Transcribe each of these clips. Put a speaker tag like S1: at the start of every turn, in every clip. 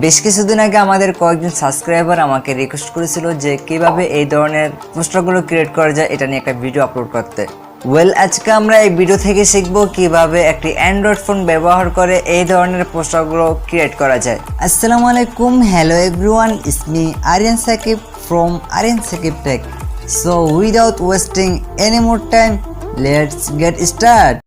S1: বেশ কিছুদিন আগে আমাদের কয়েকজন সাবস্ক্রাইবার আমাকে রিকোয়েস্ট করেছিল যে কিভাবে এই ধরনের পোস্টারগুলো ক্রিয়েট করা যায় এটা নিয়ে একটা ভিডিও আপলোড করতে। আজকে আমরা এই ভিডিও থেকে শিখবো কিভাবে একটি অ্যান্ড্রয়েড ফোন ব্যবহার করে এই ধরনের পোস্টারগুলো ক্রিয়েট করা যায়। আসসালামু আলাইকুম, hello everyone, it's me Ariyan Shakib from Ariyan Shakib Tech. So without wasting any more time, let's get started.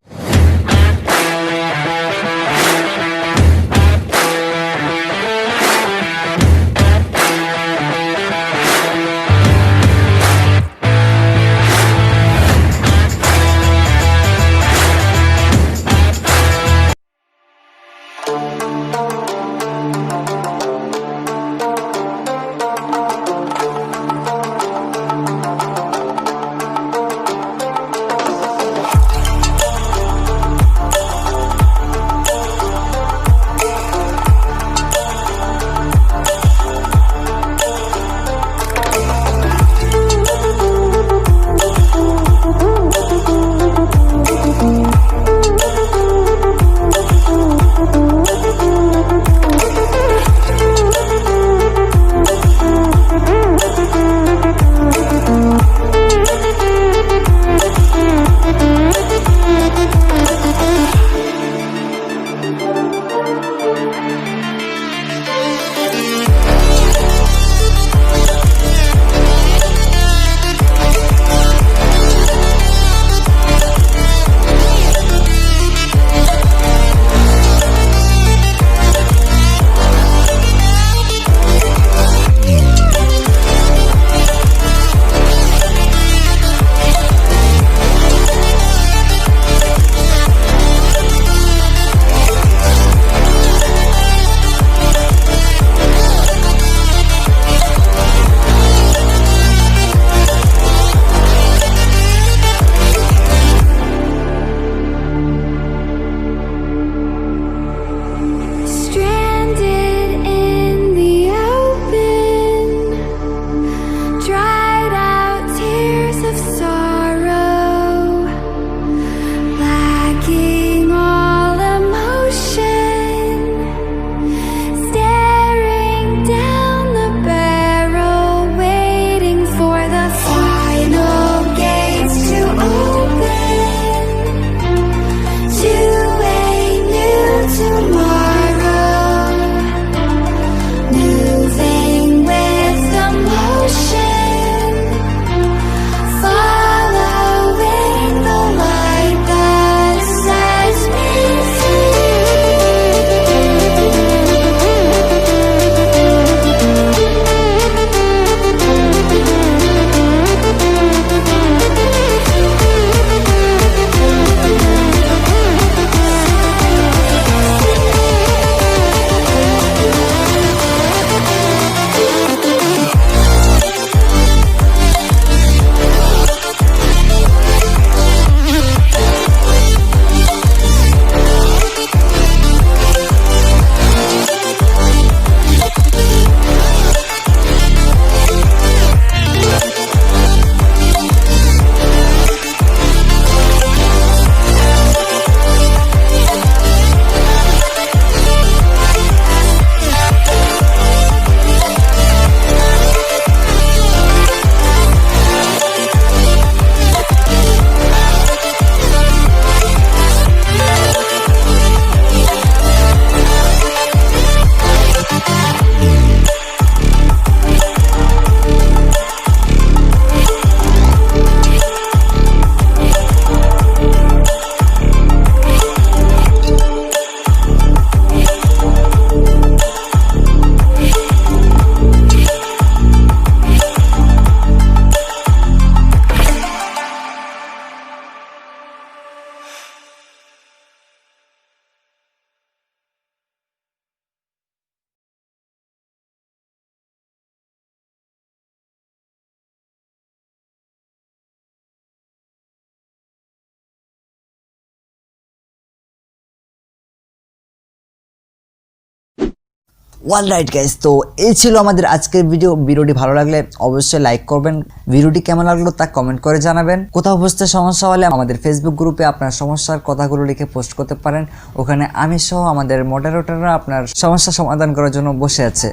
S1: Alright guys, তো এই ছিল আমাদের আজকের ভিডিওটি ভালো লাগলে অবশ্যই লাইক করবেন। ভিডিওটি কেমন লাগলো তা কমেন্ট করে জানাবেন। কোথাও বুঝতে সমস্যা হলে আমাদের ফেসবুক গ্রুপে আপনার সমস্যার কথাগুলো লিখে পোস্ট করতে পারেন। ওখানে আমি সহ আমাদের মডারেটররা আপনার সমস্যা সমাধান করার জন্য বসে আছে।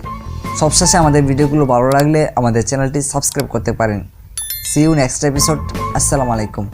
S1: সবশেষে আমাদের ভিডিওগুলো ভালো লাগলে আমাদের চ্যানেলটি সাবস্ক্রাইব করতে পারেন। See you next episode. আসসালামু আলাইকুম।